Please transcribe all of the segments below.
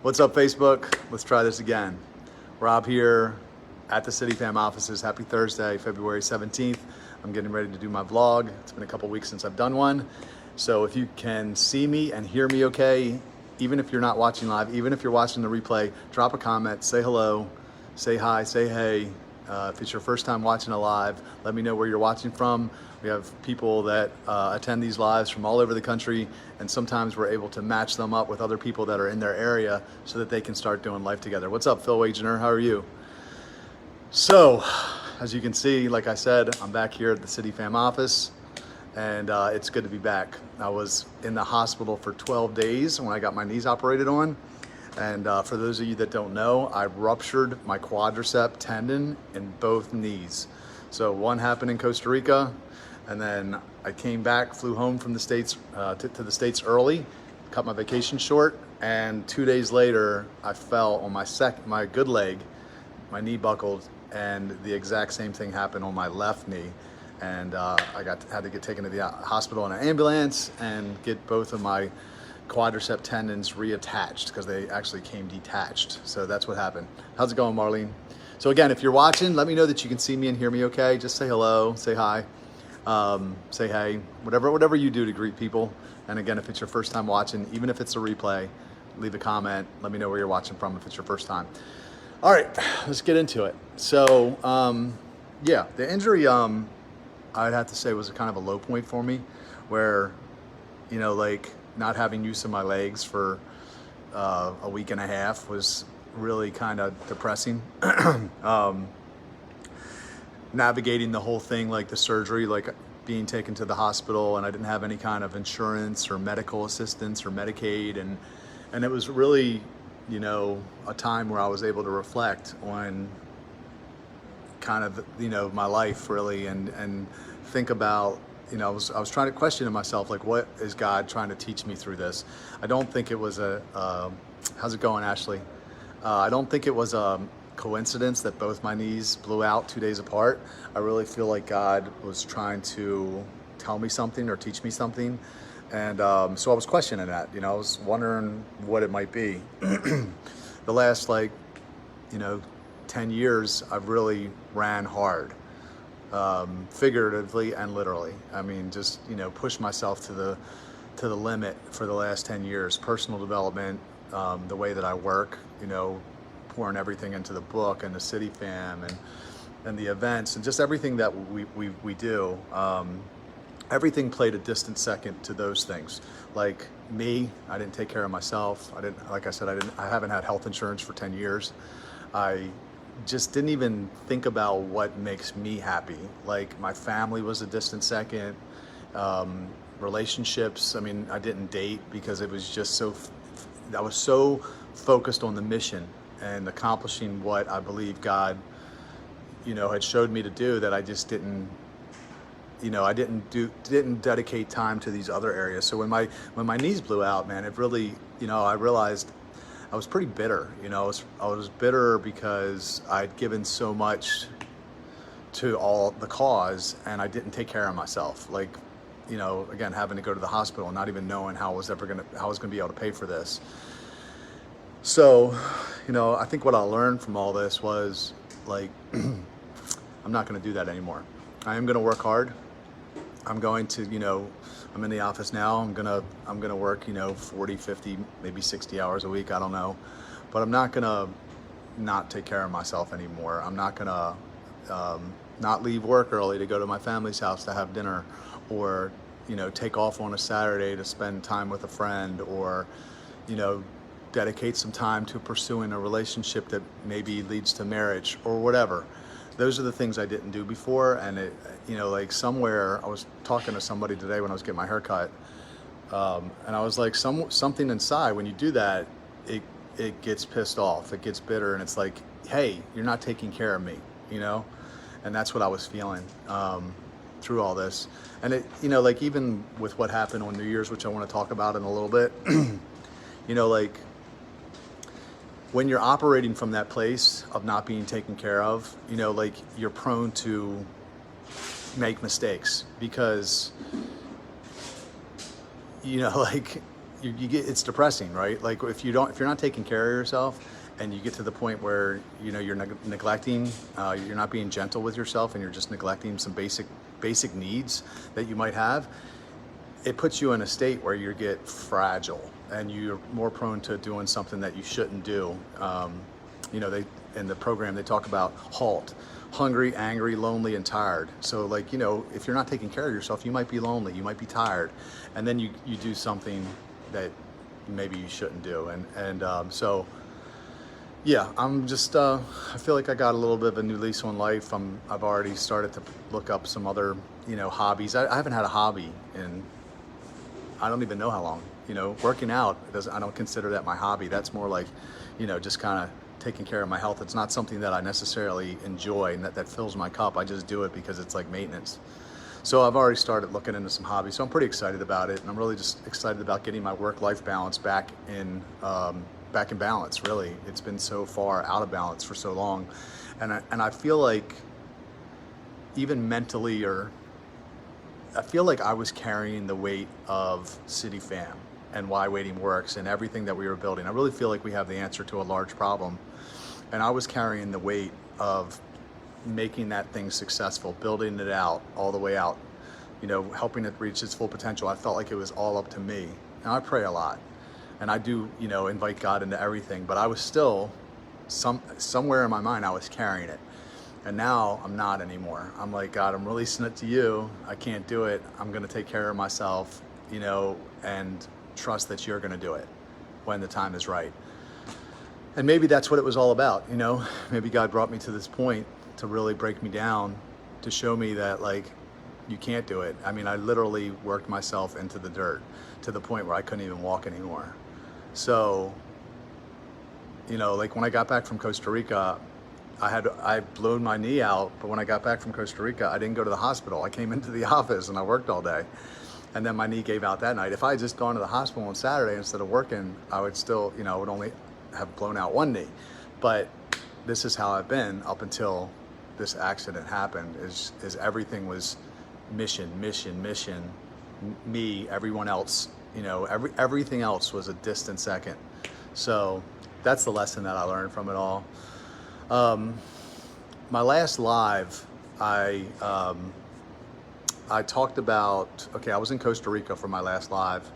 What's up, Facebook? Let's try this again. Rob here at the City Fam offices. Happy Thursday, February 17th. I'm getting ready to do my vlog. It's been a couple weeks since I've done one. So if you can see me and hear me okay, even if you're not watching live, even if you're watching the replay, drop a comment, say hello, say hi, say hey. If it's your first time watching a live, let me know where you're watching from. We have people that attend these lives from all over the country, and sometimes we're able to match them up with other people that are in their area so that they can start doing life together. What's up, Phil Wagener? How are you? So, as you can see, like I said, I'm back here at the City Fam office, and it's good to be back. I was in the hospital for 12 days when I got my knees operated on. And for those of you that don't know, I ruptured my quadricep tendon in both knees. So one happened in Costa Rica, and then I came back, flew home from the States to the States early, cut my vacation short, and 2 days later, I fell on my good leg, my knee buckled, and the exact same thing happened on my left knee. And I had to get taken to the hospital in an ambulance and get both of my quadricep tendons reattached because they actually came detached. So that's what happened. How's it going, Marlene? So again, if you're watching, let me know that you can see me and hear me okay. Just say hello, say hi, say hey, whatever you do to greet people. And again, if it's your first time watching, even if it's a replay, leave a comment. Let me know where you're watching from if it's your first time. All right, let's get into it. So yeah, the injury, I'd have to say was kind of a low point for me where, you know, like, not having use of my legs for a week and a half was really kind of depressing. Navigating the whole thing, like the surgery, like being taken to the hospital, and I didn't have any kind of insurance or medical assistance or Medicaid, and it was really, you know, a time where I was able to reflect on kind of, you know, my life really, and think about, you know, I was trying to question myself, like, what is God trying to teach me through this? I don't think it was how's it going, Ashley? I don't think it was a coincidence that both my knees blew out 2 days apart. I really feel like God was trying to tell me something or teach me something. And so I was questioning that, you know, I was wondering what it might be. The last, like, you know, 10 years, I've really ran hard. Figuratively and literally. I mean, just, you know, push myself to the limit for the last 10 years. Personal development, the way that I work, you know, pouring everything into the book and the City Fam and the events and just everything that we do. Everything played a distant second to those things. Like me, I didn't take care of myself. Like I said, I haven't had health insurance for 10 years. I just didn't even think about what makes me happy. Like, my family was a distant second. Relationships, I mean, I didn't date because it was just I was so focused on the mission and accomplishing what I believe God, you know, had showed me to do, that I just didn't, you know, I didn't dedicate time to these other areas. So when my knees blew out, man, it really, you know, I realized I was pretty bitter. You know, I was bitter because I'd given so much to all the cause, and I didn't take care of myself. Like, you know, again, having to go to the hospital, not even knowing how I was gonna be able to pay for this. So, you know, I think what I learned from all this was, like, I'm not gonna do that anymore. I am gonna work hard. I'm going to, you know, I'm in the office now. I'm gonna work, you know, 40, 50, maybe 60 hours a week. I don't know, but I'm not gonna not take care of myself anymore. I'm not gonna not leave work early to go to my family's house to have dinner, or, you know, take off on a Saturday to spend time with a friend, or, you know, dedicate some time to pursuing a relationship that maybe leads to marriage or whatever. Those are the things I didn't do before. And it, you know, like, somewhere, I was talking to somebody today when I was getting my hair cut, and I was like, something inside, when you do that, it gets pissed off, it gets bitter, and it's like, hey, you're not taking care of me, you know? And that's what I was feeling through all this. And it, you know, like, even with what happened on New Year's, which I want to talk about in a little bit, you know, like, when you're operating from that place of not being taken care of, you know, like, you're prone to make mistakes because, you know, like, you get, it's depressing, right? Like if you're not taking care of yourself, and you get to the point where you're neglecting, you're not being gentle with yourself, and you're just neglecting some basic needs that you might have, it puts you in a state where you get fragile and you're more prone to doing something that you shouldn't do. They in the program they talk about HALT: hungry, angry, lonely, and tired. So like, if you're not taking care of yourself, you might be lonely, you might be tired, and then you do something that maybe you shouldn't do. So yeah, I'm just, I feel like I got a little bit of a new lease on life. I've already started to look up some other, hobbies. I haven't had a hobby in, I don't even know how long. Working out, I don't consider that my hobby. That's more like, just kind of taking care of my health. It's not something that I necessarily enjoy and that fills my cup. I just do it because it's like maintenance. So I've already started looking into some hobbies. So I'm pretty excited about it. And I'm really just excited about getting my work-life balance back in balance, really. It's been so far out of balance for so long. And I feel like even mentally, I feel like I was carrying the weight of City Fam and why waiting works and everything that we were building. I really feel like we have the answer to a large problem. And I was carrying the weight of making that thing successful, building it out all the way out, helping it reach its full potential. I felt like it was all up to me. Now I pray a lot. And I do, invite God into everything, but I was still, somewhere in my mind, I was carrying it. And now I'm not anymore. I'm like, God, I'm releasing it to you. I can't do it. I'm going to take care of myself, and trust that you're going to do it when the time is right. And maybe that's what it was all about, Maybe God brought me to this point to really break me down, to show me that, like, you can't do it. I mean, I literally worked myself into the dirt to the point where I couldn't even walk anymore. So, like when I got back from Costa Rica, I blown my knee out, but when I got back from Costa Rica, I didn't go to the hospital. I came into the office and I worked all day. And then my knee gave out that night. If I had just gone to the hospital on Saturday instead of working, I would still, I would only have blown out one knee. But this is how I've been up until this accident happened, is everything was mission, me, everyone else, everything else was a distant second. So that's the lesson that I learned from it all. My last live, I talked about, I was in Costa Rica for my last live,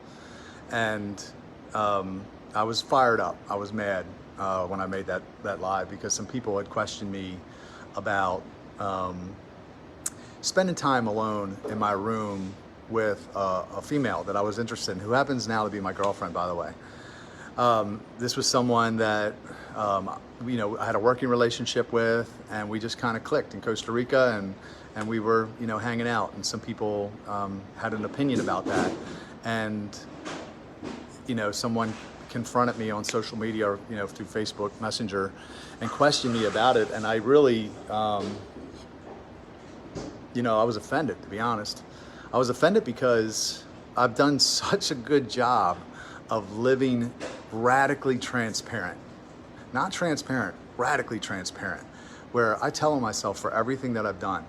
and I was fired up. I was mad when I made that live, because some people had questioned me about spending time alone in my room with a female that I was interested in, who happens now to be my girlfriend, by the way. This was someone that I had a working relationship with, and we just kind of clicked in Costa Rica, and we were hanging out, and some people had an opinion about that, and someone confronted me on social media, or through Facebook Messenger, and questioned me about it, and I really I was offended, to be honest. I was offended because I've done such a good job of living radically transparent. Not transparent, radically transparent, where I tell myself for everything that I've done.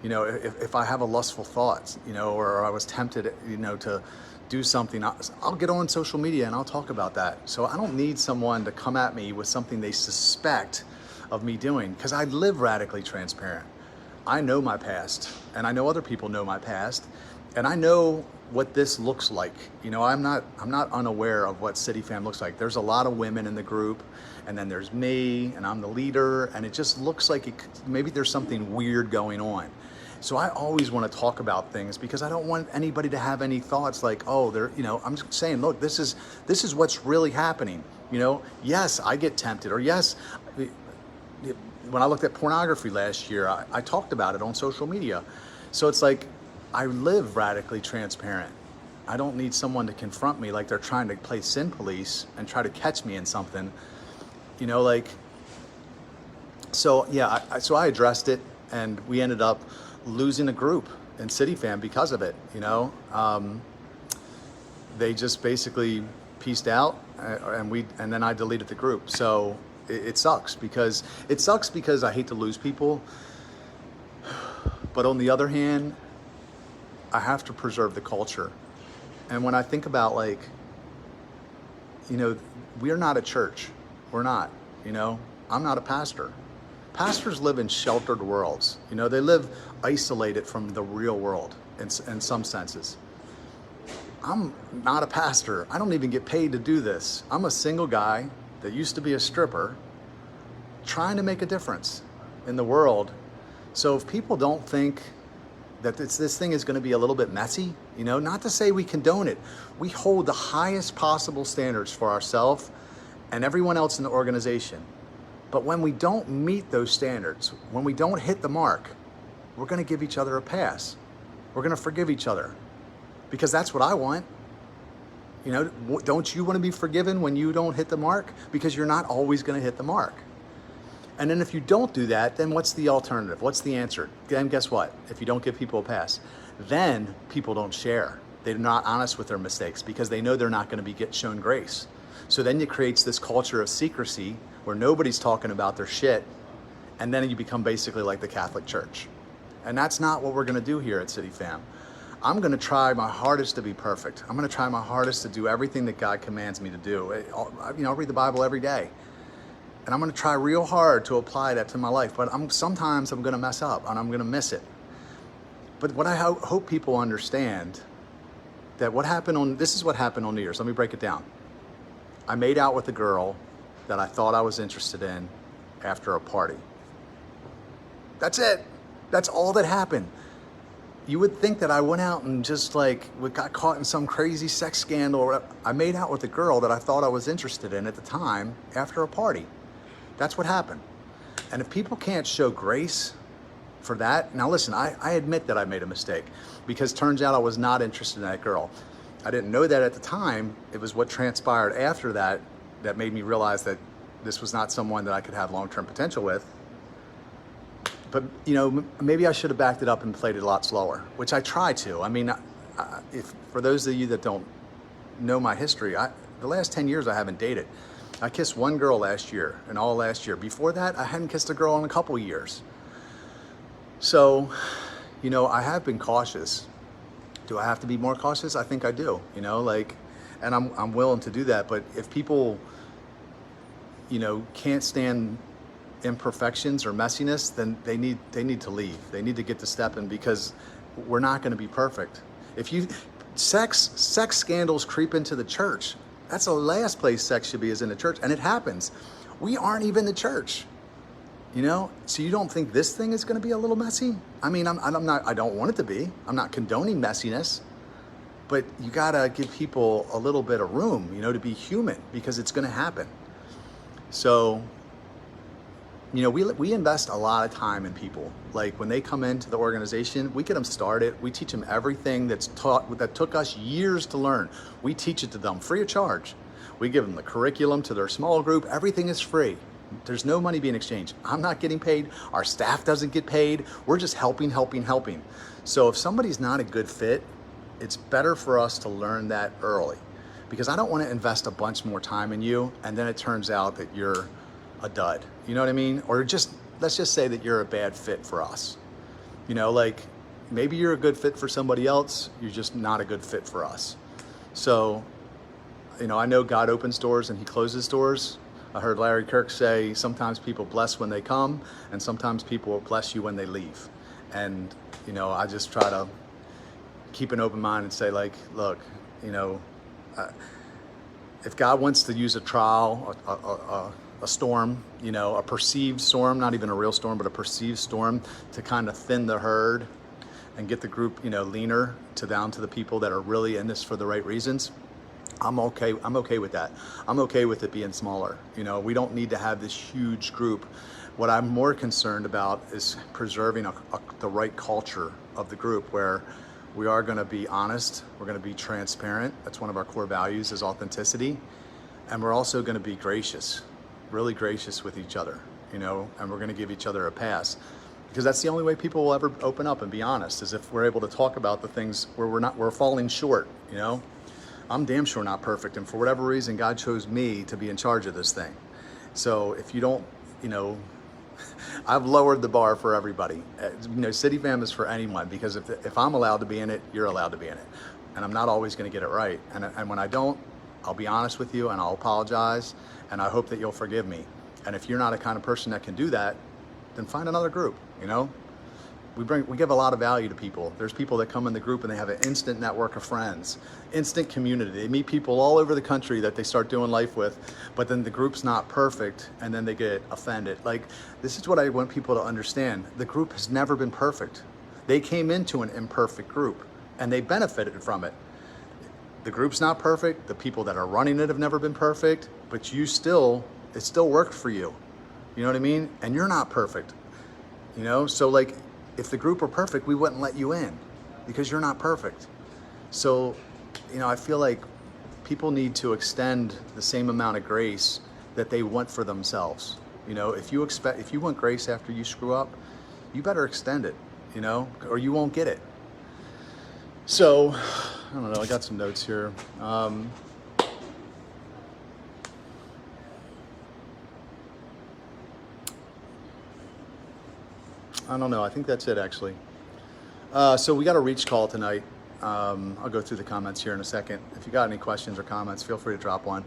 If I have a lustful thought, or I was tempted, to do something, I'll get on social media and I'll talk about that. So I don't need someone to come at me with something they suspect of me doing, because I live radically transparent. I know my past, and I know other people know my past, and I know what this looks like. I'm not unaware of what City Fam looks like. There's a lot of women in the group, and then there's me, and I'm the leader, and it just looks like maybe there's something weird going on. So I always want to talk about things, because I don't want anybody to have any thoughts like, oh, I'm just saying, look, this is what's really happening. Yes, I get tempted, or yes, when I looked at pornography last year, I talked about it on social media. So it's like, I live radically transparent. I don't need someone to confront me like they're trying to play sin police and try to catch me in something, so yeah, so I addressed it, and we ended up losing a group in City Fam because of it. They just basically pieced out, and then I deleted the group. So it sucks because I hate to lose people, but on the other hand, I have to preserve the culture. And when I think about, like, we're not a church. We're not, I'm not a pastor. Pastors live in sheltered worlds. They live isolated from the real world in some senses. I'm not a pastor. I don't even get paid to do this. I'm a single guy that used to be a stripper trying to make a difference in the world. So if people don't think that this thing is going to be a little bit messy, not to say we condone it. We hold the highest possible standards for ourselves and everyone else in the organization. But when we don't meet those standards, when we don't hit the mark, we're going to give each other a pass. We're going to forgive each other because that's what I want. Don't you want to be forgiven when you don't hit the mark? Because you're not always going to hit the mark. And then if you don't do that, then what's the alternative? What's the answer? Then guess what? If you don't give people a pass, then people don't share. They're not honest with their mistakes because they know they're not going to be shown grace. So then it creates this culture of secrecy where nobody's talking about their shit. And then you become basically like the Catholic Church. And that's not what we're going to do here at City Fam. I'm going to try my hardest to be perfect. I'm going to try my hardest to do everything that God commands me to do. I read the Bible every day. And I'm going to try real hard to apply that to my life. But sometimes I'm going to mess up and I'm going to miss it. But what I hope people understand that this is what happened on New Year's. Let me break it down. I made out with a girl that I thought I was interested in after a party. That's it. That's all that happened. You would think that I went out and just got caught in some crazy sex scandal. I made out with a girl that I thought I was interested in at the time after a party. That's what happened. And if people can't show grace for that, now listen, I admit that I made a mistake because turns out I was not interested in that girl. I didn't know that at the time. It was what transpired after that made me realize that this was not someone that I could have long-term potential with. But, maybe I should have backed it up and played it a lot slower, which I try to. I mean, if for those of you that don't know my history, the last 10 years I haven't dated. I kissed one girl last year and all last year. Before that, I hadn't kissed a girl in a couple of years. So, I have been cautious. Do I have to be more cautious? I think I do, and I'm willing to do that. But if people, can't stand imperfections or messiness, then they need to leave. They need to get to stepping because we're not going to be perfect. If sex scandals creep into the church, that's the last place sex should be, is in the church, and it happens. We aren't even the church, So you don't think this thing is going to be a little messy? I mean, I'm not. I don't want it to be. I'm not condoning messiness, but you gotta give people a little bit of room, to be human because it's going to happen. So. We invest a lot of time in people. Like when they come into the organization, we get them started. We teach them everything that took us years to learn. We teach it to them free of charge. We give them the curriculum to their small group. Everything is free. There's no money being exchanged. I'm not getting paid. Our staff doesn't get paid. We're just helping. So if somebody's not a good fit, it's better for us to learn that early because I don't want to invest a bunch more time in you and then it turns out that you're a dud, you know what I mean? Or let's just say that you're a bad fit for us. Maybe you're a good fit for somebody else, you're just not a good fit for us. So, I know God opens doors and he closes doors. I heard Larry Kirk say, sometimes people bless when they come and sometimes people will bless you when they leave. And, I just try to keep an open mind and say look, if God wants to use a trial, a storm, a perceived storm, not even a real storm, but a perceived storm to kind of thin the herd and get the group, leaner down to the people that are really in this for the right reasons. I'm okay with that. I'm okay with it being smaller. We don't need to have this huge group. What I'm more concerned about is preserving the right culture of the group where we are going to be honest. We're going to be transparent. That's one of our core values is authenticity. And we're also going to be gracious. Really gracious with each other, and we're going to give each other a pass because that's the only way people will ever open up and be honest is if we're able to talk about the things where we're falling short, I'm damn sure not perfect. And for whatever reason, God chose me to be in charge of this thing. So if you don't, I've lowered the bar for everybody. City Fam is for anyone because if I'm allowed to be in it, you're allowed to be in it. And I'm not always going to get it right. And when I don't, I'll be honest with you and I'll apologize, and I hope that you'll forgive me. And if you're not a kind of person that can do that, then find another group, you know? We give a lot of value to people. There's people that come in the group and they have an instant network of friends, instant community. They meet people all over the country that they start doing life with, but then the group's not perfect and then they get offended. Like, this is what I want people to understand. The group has never been perfect. They came into an imperfect group and they benefited from it. The group's not perfect. The people that are running it have never been perfect, but it still worked for you. You know what I mean? And you're not perfect, you know? So like, if the group were perfect, we wouldn't let you in because you're not perfect. So, you know, I feel like people need to extend the same amount of grace that they want for themselves. You know, if you want grace after you screw up, you better extend it, you know, or you won't get it. So, I don't know, I got some notes here. I don't know. I think that's it, actually. So we got a reach call tonight. I'll go through the comments here in a second. If you got any questions or comments, feel free to drop one.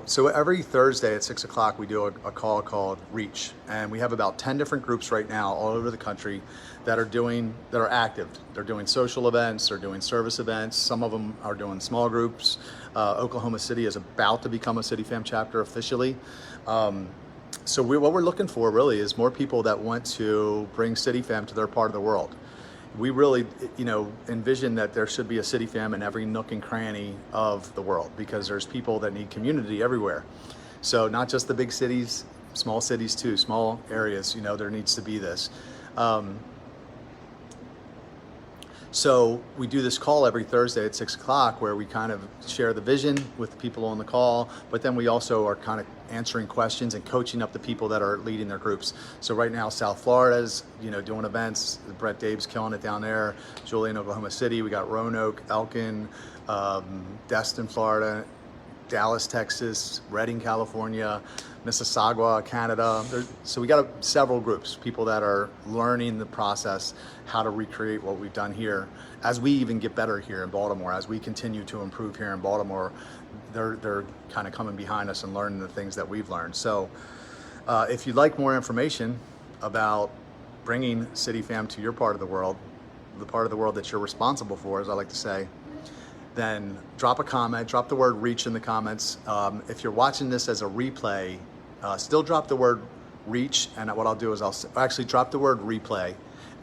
So every Thursday at 6 o'clock, we do a call called Reach. And we have about 10 different groups right now all over the country that are active. They're doing social events, they're doing service events. Some of them are doing small groups. Oklahoma City is about to become a City Fam chapter officially. So what we're looking for really is more people that want to bring City Fam to their part of the world. We really, you know, envision that there should be a City Fam in every nook and cranny of the world because there's people that need community everywhere. So not just the big cities, small cities too, small areas, you know, there needs to be this. So we do this call every Thursday at 6 o'clock where we kind of share the vision with the people on the call, but then we also are kind of answering questions and coaching up the people that are leading their groups. So right now, South Florida's, you know, doing events. Brett Dave's killing it down there. Julie in Oklahoma City. We got Roanoke, Elkin, Destin, Florida, Dallas, Texas, Redding, California, Mississauga, Canada. So we got several groups, people that are learning the process, how to recreate what we've done here. As we even get better here in Baltimore, as we continue to improve here in Baltimore, they're kind of coming behind us and learning the things that we've learned. So if you'd like more information about bringing City Fam to your part of the world, the part of the world that you're responsible for, as I like to say, then drop a comment, drop the word reach in the comments. If you're watching this as a replay, still drop the word reach, and what I'll do is I'll actually drop the word replay,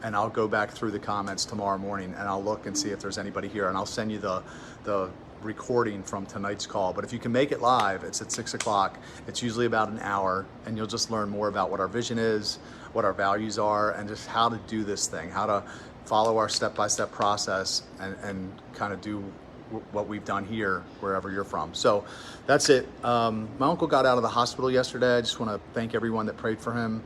and I'll go back through the comments tomorrow morning and I'll look and see if there's anybody here, and I'll send you the recording from tonight's call. But if you can make it live, it's at 6 o'clock. It's usually about an hour, and you'll just learn more about what our vision is, what our values are, and just how to do this thing, how to follow our step-by-step process and kind of do what we've done here wherever you're from. So that's it. My uncle got out of the hospital yesterday. I just want to thank everyone that prayed for him.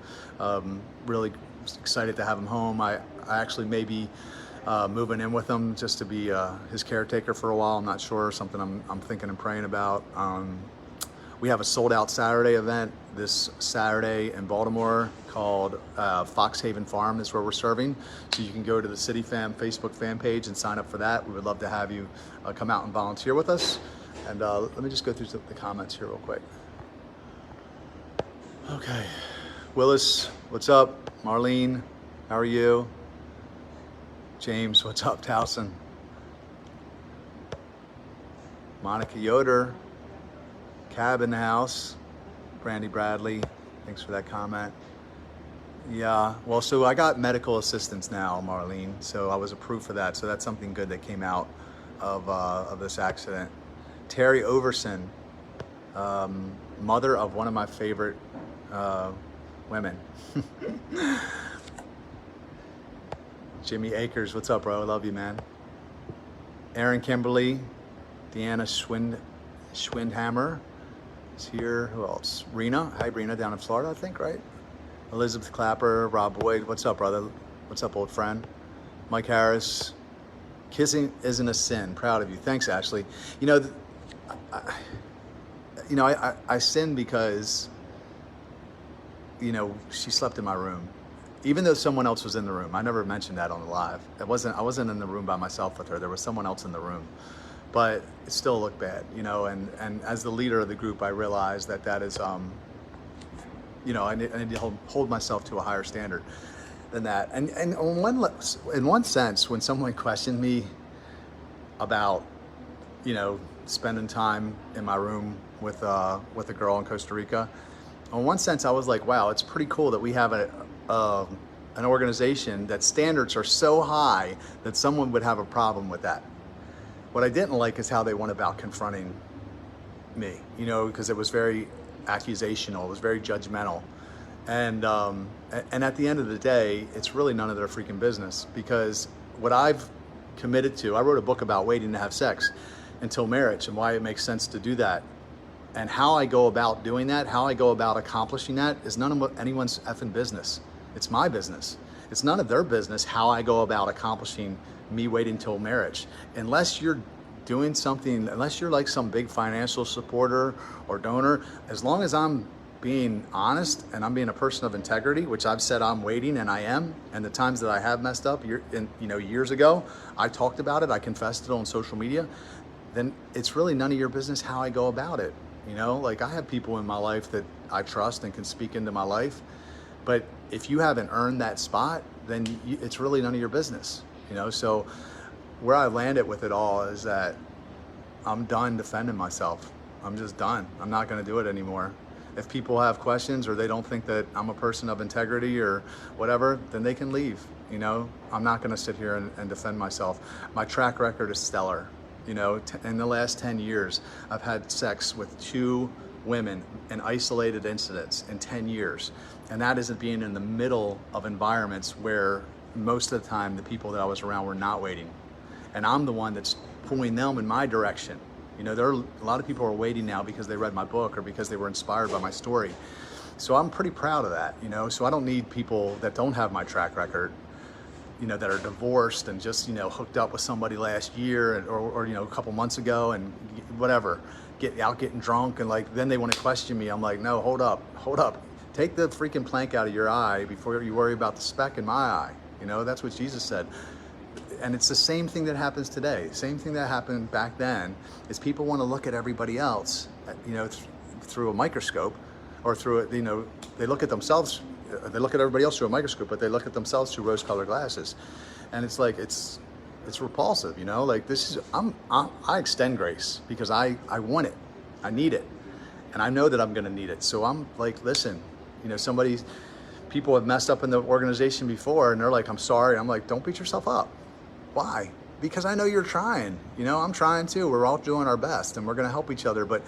Really excited to have him home. I actually may be moving in with him just to be his caretaker for a while. I'm not sure, something I'm thinking and praying about. We have a sold out Saturday event this Saturday in Baltimore called Fox Haven Farm is where we're serving. So you can go to the City Fam Facebook fan page and sign up for that. We would love to have you come out and volunteer with us. And let me just go through the comments here real quick. Okay. Willis, what's up? Marlene, how are you? James, what's up? Towson. Monica Yoder. Cab in the house. Brandy Bradley, thanks for that comment. Yeah, well, so I got medical assistance now, Marlene, so I was approved for that. So that's something good that came out of this accident. Terry Overson, mother of one of my favorite women. Jimmy Akers, what's up, bro? I love you, man. Aaron Kimberly, Deanna Schwindhammer is here. Who else? Rena. Hi, Rena, down in Florida, I think, right? Elizabeth Clapper, Rob Boyd. What's up, brother? What's up, old friend? Mike Harris. Kissing isn't a sin. Proud of you. Thanks, Ashley. You know, I sin because, you know, she slept in my room. Even though someone else was in the room. I never mentioned that on the live. I wasn't in the room by myself with her. There was someone else in the room. but it still looked bad, you know, and as the leader of the group, I realized that is, you know, I need to hold myself to a higher standard than that. And in one sense, when someone questioned me about, you know, spending time in my room with a girl in Costa Rica, in one sense, I was like, wow, it's pretty cool that we have an organization that standards are so high that someone would have a problem with that. What I didn't like is how they went about confronting me, you know, because it was very accusational, it was very judgmental. And at the end of the day, it's really none of their freaking business, because what I've committed to, I wrote a book about waiting to have sex until marriage and why it makes sense to do that. And how I go about doing that, how I go about accomplishing that is none of anyone's effing business. It's my business. It's none of their business how I go about accomplishing me waiting till marriage. Unless you're doing something, unless you're like some big financial supporter or donor, as long as I'm being honest and I'm being a person of integrity, which I've said I'm waiting, and I am, and the times that I have messed up, years ago, I talked about it, I confessed it on social media, then it's really none of your business how I go about it. You know, like I have people in my life that I trust and can speak into my life, but if you haven't earned that spot, then it's really none of your business, you know? So where I landed with it all is that I'm done defending myself. I'm just done. I'm not gonna do it anymore. If people have questions or they don't think that I'm a person of integrity or whatever, then they can leave, you know? I'm not gonna sit here and defend myself. My track record is stellar. You know, in the last 10 years, I've had sex with 2 women in isolated incidents in 10 years. And that isn't being in the middle of environments where most of the time the people that I was around were not waiting. And I'm the one that's pulling them in my direction. You know, there are a lot of people are waiting now because they read my book or because they were inspired by my story. So I'm pretty proud of that, you know? So I don't need people that don't have my track record, you know, that are divorced and just, you know, hooked up with somebody last year or you know, a couple months ago and whatever, getting drunk and like, then they want to question me. I'm like, no, hold up. Take the freaking plank out of your eye before you worry about the speck in my eye. You know, that's what Jesus said. And it's the same thing that happens today. Same thing that happened back then is people want to look at everybody else, you know, through a microscope or through it, you know, they look at themselves, they look at everybody else through a microscope, but they look at themselves through rose-colored glasses. And it's like, it's repulsive, you know, like this is, I extend grace because I want it, I need it. And I know that I'm going to need it. So I'm like, listen, you know, people have messed up in the organization before and they're like, I'm sorry. I'm like, don't beat yourself up. Why? Because I know you're trying, you know, I'm trying too. We're all doing our best and we're going to help each other. But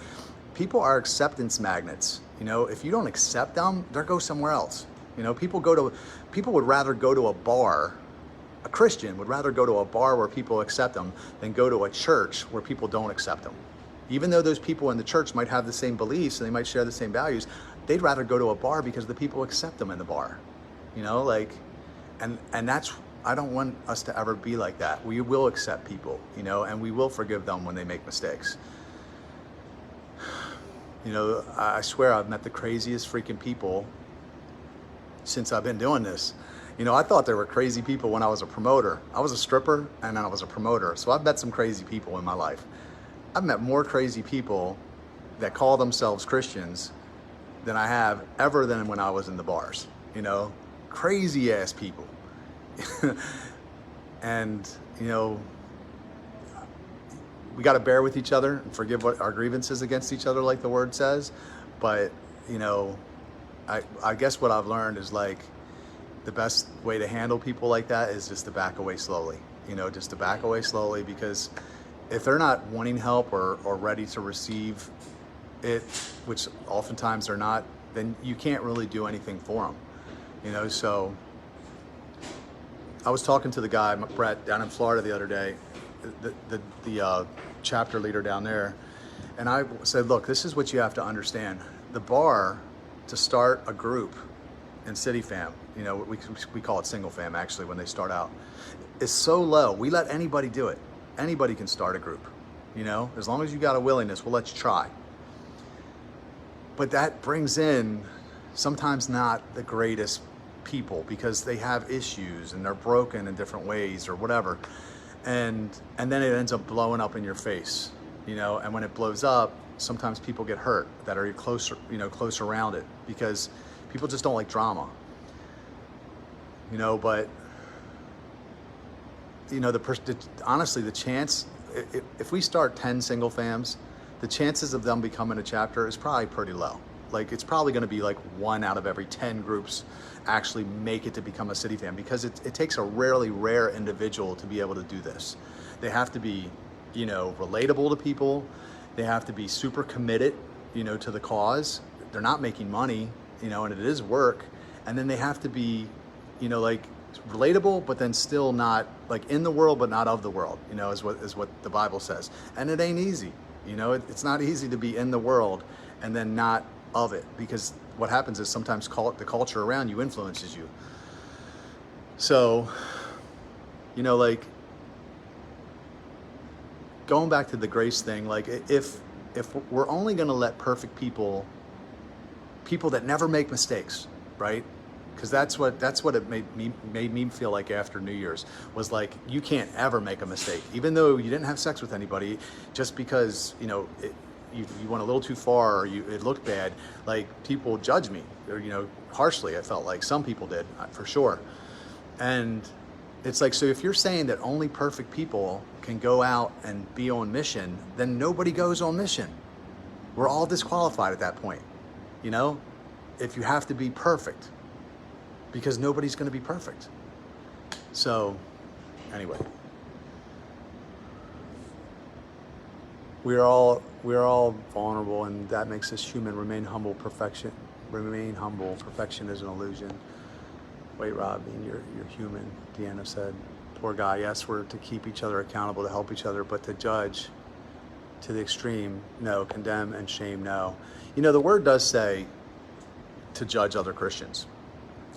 people are acceptance magnets. You know, if you don't accept them, they'll go somewhere else. You know, people would rather go to a bar. A Christian would rather go to a bar where people accept them than go to a church where people don't accept them. Even though those people in the church might have the same beliefs and they might share the same values, they'd rather go to a bar because the people accept them in the bar. You know, like, and that's, I don't want us to ever be like that. We will accept people, you know, and we will forgive them when they make mistakes. You know, I swear I've met the craziest freaking people since I've been doing this. You know, I thought there were crazy people when I was a promoter. I was a stripper and then I was a promoter. So I've met some crazy people in my life. I've met more crazy people that call themselves Christians than I have ever than when I was in the bars. You know, crazy ass people. And, you know, we got to bear with each other and forgive what our grievances against each other, like the word says. But, you know, I guess what I've learned is like the best way to handle people like that is just to back away slowly, you know, just to back away slowly, because if they're not wanting help or ready to receive it, which oftentimes they're not, then you can't really do anything for them, you know. So I was talking to the guy, Brett, down in Florida the other day, the chapter leader down there, and I said, look, this is what you have to understand. The bar to start a group in City Fam, you know, we call it single fam actually when they start out, is so low. We let anybody do it. Anybody can start a group, you know, as long as you got a willingness, we'll let you try. But that brings in sometimes not the greatest people because they have issues and they're broken in different ways or whatever. and then it ends up blowing up in your face, and when it blows up, sometimes people get hurt that are close around it, because people just don't like drama, but honestly, the chance, if we start 10 single fams, the chances of them becoming a chapter is probably pretty low. Like, it's probably going to be like 1 out of every 10 groups actually make it to become a city fam, because it takes a rarely rare individual to be able to do this. They have to be, relatable to people. They have to be super committed, to the cause. They're not making money, and it is work. And then they have to be, like, relatable, but then still not like in the world, but not of the world, is what the Bible says. And it ain't easy, it's not easy to be in the world and then not of it, because what happens is sometimes the culture around you influences you. So, like, going back to the grace thing, like, if we're only going to let perfect people that never make mistakes, right? Because that's what it made me feel like after New Year's, was like, you can't ever make a mistake, even though you didn't have sex with anybody, just because you went a little too far, or it looked bad. Like, people judge me, or harshly. I felt like some people did, for sure. And it's like, so if you're saying that only perfect people can go out and be on mission, then nobody goes on mission. We're all disqualified at that point, if you have to be perfect, because nobody's going to be perfect. So anyway, we're all vulnerable, and that makes us human. Remain humble. Perfection is an illusion. Wait, Rob, you're human, Deanna said. Poor guy. Yes, we're to keep each other accountable, to help each other, but to judge to the extreme, no. Condemn and shame, no. The word does say to judge other Christians,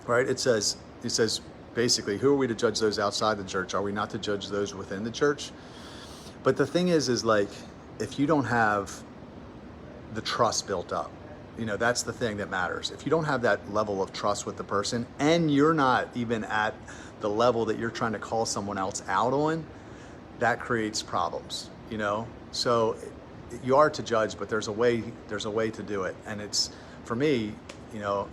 right? It says basically, who are we to judge those outside the church? Are we not to judge those within the church? But the thing is like, if you don't have the trust built up, that's the thing that matters. If you don't have that level of trust with the person, and you're not even at the level that you're trying to call someone else out on, that creates problems, So you are to judge, but there's a way to do it. And it's, for me,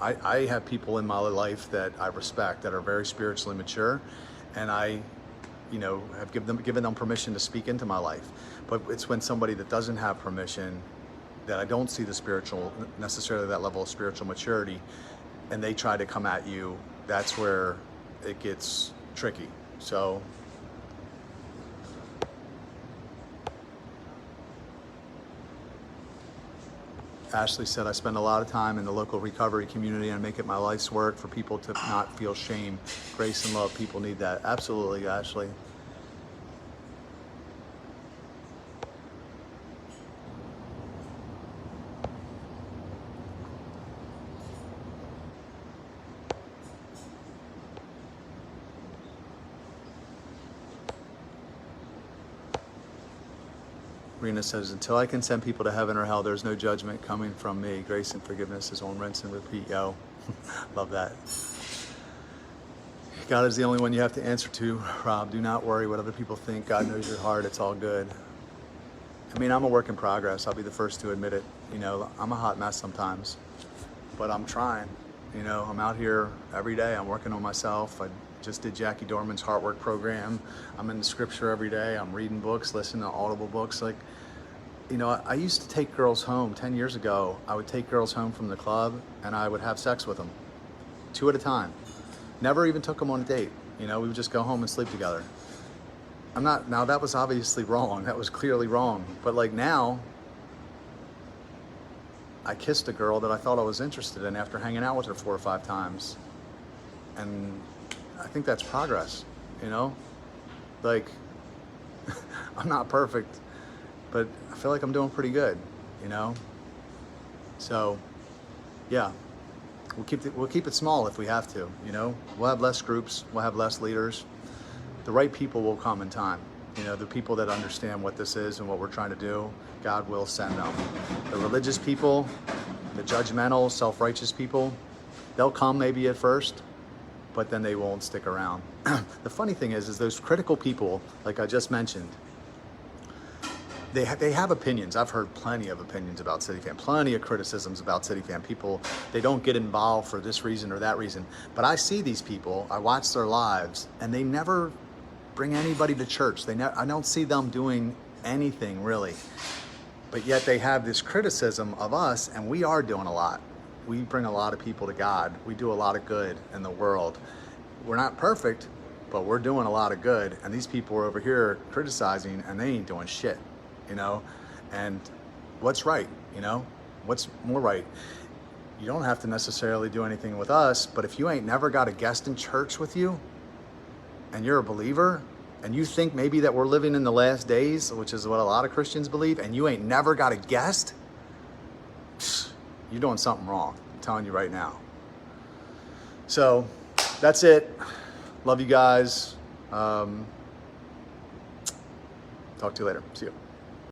I have people in my life that I respect, that are very spiritually mature, and I, have given them permission to speak into my life. But it's when somebody that doesn't have permission, that I don't see necessarily that level of spiritual maturity, and they try to come at you, that's where it gets tricky. So Ashley said, I spend a lot of time in the local recovery community and make it my life's work for people to not feel shame. Grace and love, people need that. Absolutely, Ashley. Rena says, until I can send people to heaven or hell, there's no judgment coming from me. Grace and forgiveness is on rinse and repeat, yo. Love that. God is the only one you have to answer to, Rob. Do not worry what other people think. God knows your heart. It's all good. I mean, I'm a work in progress. I'll be the first to admit it. I'm a hot mess sometimes, but I'm trying. I'm out here every day. I'm working on myself. I just did Jackie Dorman's Heart Work program. I'm in the scripture every day. I'm reading books, listening to audible books. Like, I used to take girls home 10 years ago. I would take girls home from the club and I would have sex with them 2 at a time. Never even took them on a date. We would just go home and sleep together. Now that was obviously wrong. That was clearly wrong. But like, now I kissed a girl that I thought I was interested in after hanging out with her 4 or 5 times. And I think that's progress, Like, I'm not perfect, but I feel like I'm doing pretty good, So, yeah, we'll keep it small if we have to, We'll have less groups, we'll have less leaders. The right people will come in time. The people that understand what this is and what we're trying to do, God will send them. The religious people, the judgmental, self-righteous people, they'll come maybe at first, but then they won't stick around. The funny thing is those critical people, like I just mentioned, they have opinions. I've heard plenty of opinions about CityFam, plenty of criticisms about CityFam. People, they don't get involved for this reason or that reason. But I see these people, I watch their lives, and they never bring anybody to church. I don't see them doing anything really. But yet they have this criticism of us, and we are doing a lot. We bring a lot of people to God. We do a lot of good in the world. We're not perfect, but we're doing a lot of good. And these people are over here criticizing, and they ain't doing shit, you know? And what's right, you know? What's more right? You don't have to necessarily do anything with us, but if you ain't never got a guest in church with you, and you're a believer, and you think maybe that we're living in the last days, which is what a lot of Christians believe, and you ain't never got a guest, you're doing something wrong. I'm telling you right now. So that's it. Love you guys. Talk to you later. See you.